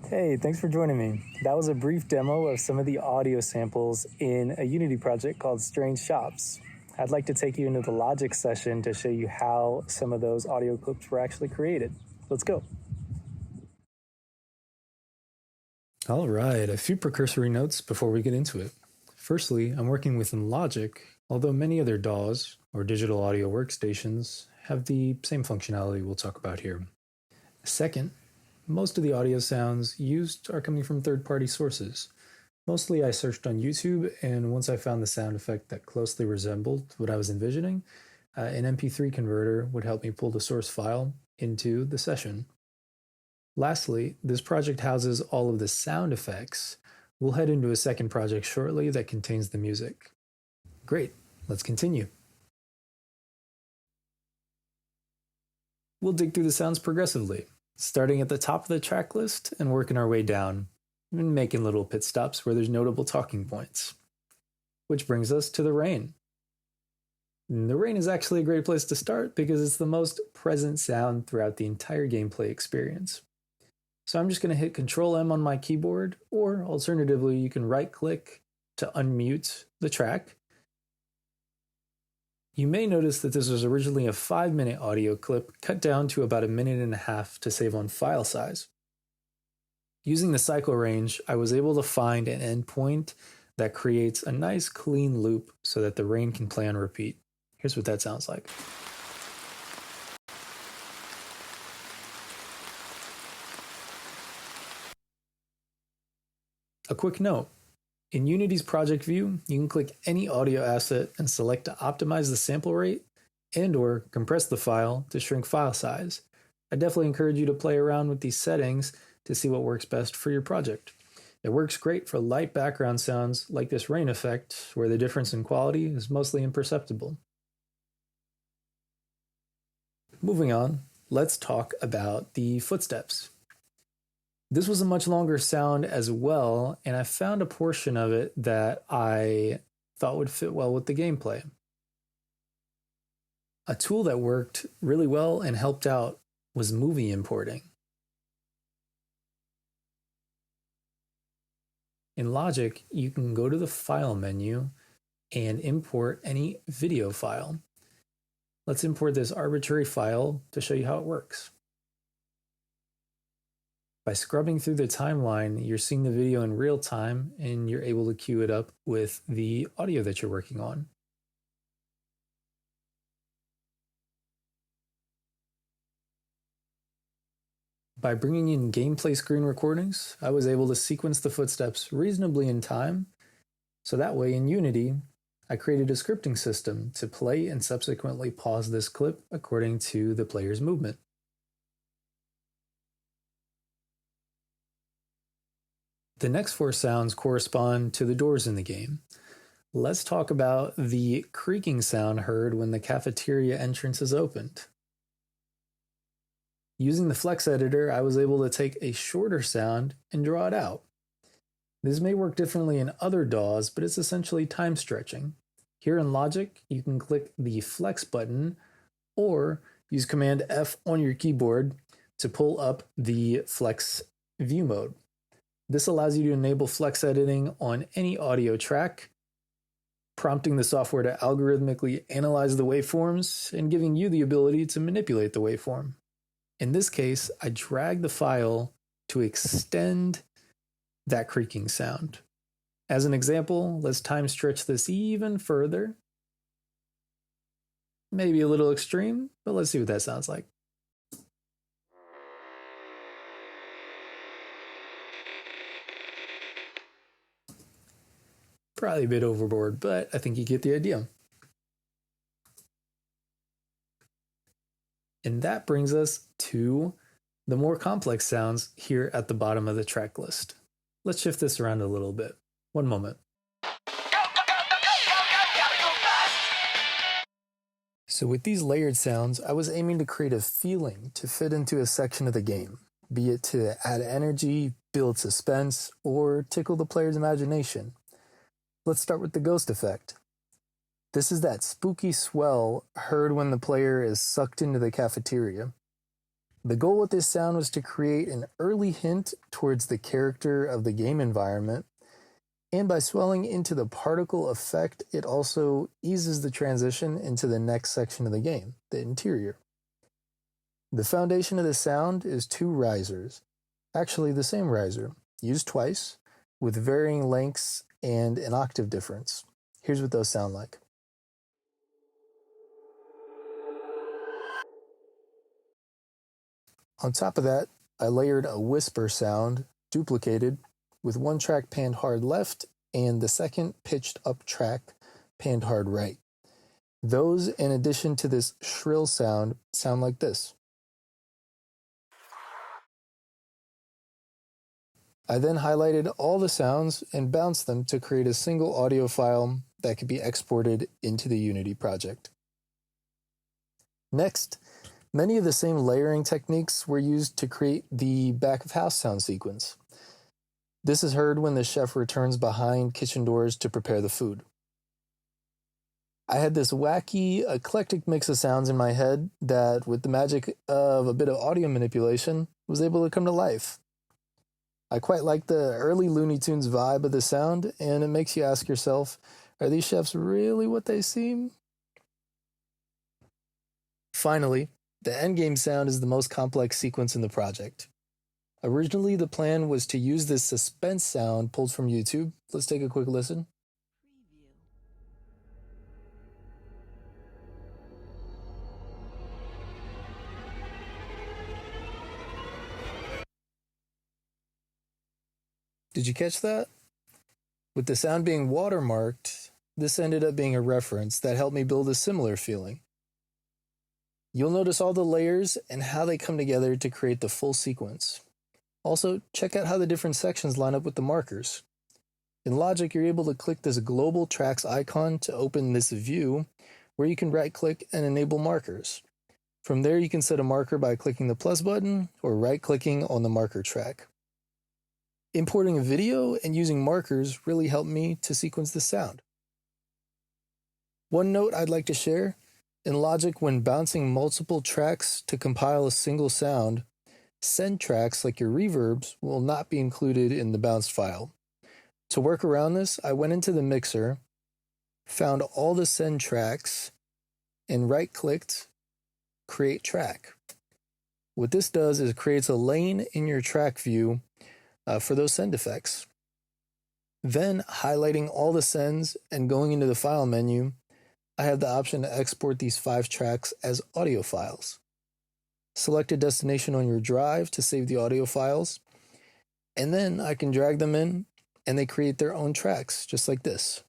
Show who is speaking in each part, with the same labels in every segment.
Speaker 1: Hey, thanks for joining me. That was a brief demo of some of the audio samples in a Unity project called Strange Shops. I'd like to take you into the Logic session to show you how some of those audio clips were actually created. Let's go. All right, a few precursory notes before we get into it. Firstly, I'm working within Logic, although many other DAWs, or digital audio workstations, have the same functionality we'll talk about here. Second, most of the audio sounds used are coming from third-party sources. Mostly I searched on YouTube, and once I found the sound effect that closely resembled what I was envisioning, an MP3 converter would help me pull the source file into the session. Lastly, this project houses all of the sound effects. We'll head into a second project shortly that contains the music. Great, let's continue. We'll dig through the sounds progressively, starting at the top of the track list and working our way down, and making little pit stops where there's notable talking points. Which brings us to the rain. And the rain is actually a great place to start because it's the most present sound throughout the entire gameplay experience. So I'm just going to hit Control M on my keyboard, or alternatively, you can right-click to unmute the track. You may notice that this was originally a 5-minute audio clip cut down to about 1.5 minutes to save on file size. Using the cycle range, I was able to find an endpoint that creates a nice clean loop so that the rain can play on repeat. Here's what that sounds like. A quick note. In Unity's project view, you can click any audio asset and select to optimize the sample rate and/or compress the file to shrink file size. I definitely encourage you to play around with these settings to see what works best for your project. It works great for light background sounds like this rain effect, where the difference in quality is mostly imperceptible. Moving on, let's talk about the footsteps. This was a much longer sound as well, and I found a portion of it that I thought would fit well with the gameplay. A tool that worked really well and helped out was movie importing. In Logic, you can go to the File menu and import any video file. Let's import this arbitrary file to show you how it works. By scrubbing through the timeline, you're seeing the video in real time and you're able to queue it up with the audio that you're working on. By bringing in gameplay screen recordings, I was able to sequence the footsteps reasonably in time, so that way in Unity, I created a scripting system to play and subsequently pause this clip according to the player's movement. The next 4 sounds correspond to the doors in the game. Let's talk about the creaking sound heard when the cafeteria entrance is opened. Using the Flex editor, I was able to take a shorter sound and draw it out. This may work differently in other DAWs, but it's essentially time stretching. Here in Logic, you can click the Flex button or use Command F on your keyboard to pull up the Flex view mode. This allows you to enable flex editing on any audio track, prompting the software to algorithmically analyze the waveforms and giving you the ability to manipulate the waveform. In this case, I drag the file to extend that creaking sound. As an example, let's time stretch this even further. Maybe a little extreme, but let's see what that sounds like. Probably a bit overboard, but I think you get the idea. And that brings us to the more complex sounds here at the bottom of the track list. Let's shift this around a little bit. One moment. So with these layered sounds, I was aiming to create a feeling to fit into a section of the game, be it to add energy, build suspense, or tickle the player's imagination. Let's start with the ghost effect. This is that spooky swell heard when the player is sucked into the cafeteria. The goal with this sound was to create an early hint towards the character of the game environment, and by swelling into the particle effect, it also eases the transition into the next section of the game, the interior. The foundation of the sound is two risers, actually the same riser, used twice, with varying lengths and an octave difference. Here's what those sound like. On top of that, I layered a whisper sound, duplicated, with one track panned hard left and the second pitched up track panned hard right. Those, in addition to this shrill sound like this. I then highlighted all the sounds and bounced them to create a single audio file that could be exported into the Unity project. Next, many of the same layering techniques were used to create the back of house sound sequence. This is heard when the chef returns behind kitchen doors to prepare the food. I had this wacky, eclectic mix of sounds in my head that, with the magic of a bit of audio manipulation, was able to come to life. I quite like the early Looney Tunes vibe of the sound, and it makes you ask yourself, are these chefs really what they seem? Finally, the endgame sound is the most complex sequence in the project. Originally, the plan was to use this suspense sound pulled from YouTube. Let's take a quick listen. Did you catch that? With the sound being watermarked, this ended up being a reference that helped me build a similar feeling. You'll notice all the layers and how they come together to create the full sequence. Also, check out how the different sections line up with the markers. In Logic, you're able to click this global tracks icon to open this view where you can right-click and enable markers. From there, you can set a marker by clicking the plus button or right-clicking on the marker track. Importing a video and using markers really helped me to sequence the sound. One note I'd like to share, in Logic, when bouncing multiple tracks to compile a single sound, send tracks like your reverbs will not be included in the bounced file. To work around this, I went into the mixer, found all the send tracks, and right-clicked Create Track. What this does is it creates a lane in your track view for those send effects. Then, highlighting all the sends and going into the file menu, I have the option to export these 5 tracks as audio files. Select a destination on your drive to save the audio files, and then I can drag them in and they create their own tracks, just like this.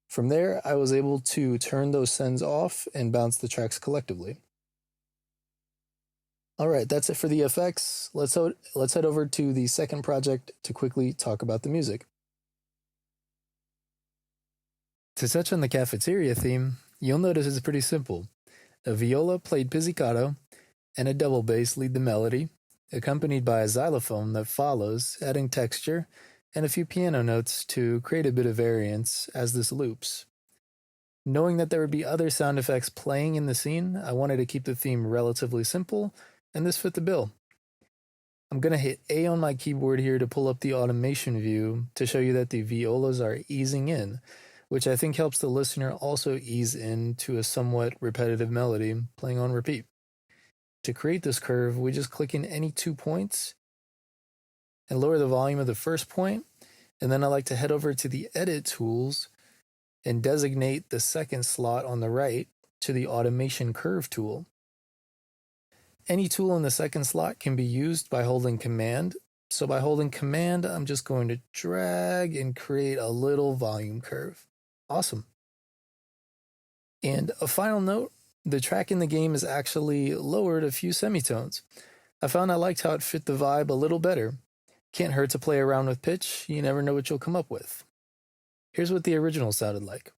Speaker 1: From there, I was able to turn those sends off and bounce the tracks collectively. All right, that's it for the effects. Let's head over to the second project to quickly talk about the music. To touch on the cafeteria theme, you'll notice it's pretty simple. A viola played pizzicato, and a double bass lead the melody, accompanied by a xylophone that follows, adding texture, and a few piano notes to create a bit of variance as this loops. Knowing that there would be other sound effects playing in the scene, I wanted to keep the theme relatively simple, and this fit the bill. I'm going to hit A on my keyboard here to pull up the automation view to show you that the violas are easing in, which I think helps the listener also ease into a somewhat repetitive melody playing on repeat. To create this curve, we just click in any 2 points and lower the volume of the first point, and then I like to head over to the Edit tools and designate the second slot on the right to the Automation Curve tool. Any tool in the second slot can be used by holding Command. So by holding Command, I'm just going to drag and create a little volume curve. Awesome. And a final note, the track in the game is actually lowered a few semitones. I found I liked how it fit the vibe a little better. Can't hurt to play around with pitch, you never know what you'll come up with. Here's what the original sounded like.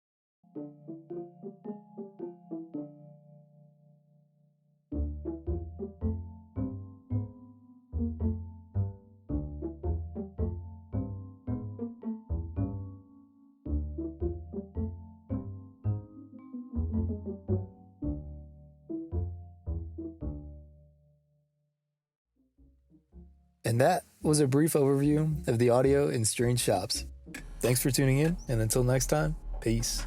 Speaker 1: And that was a brief overview of the audio in Strange Shops. Thanks for tuning in, and until next time, peace.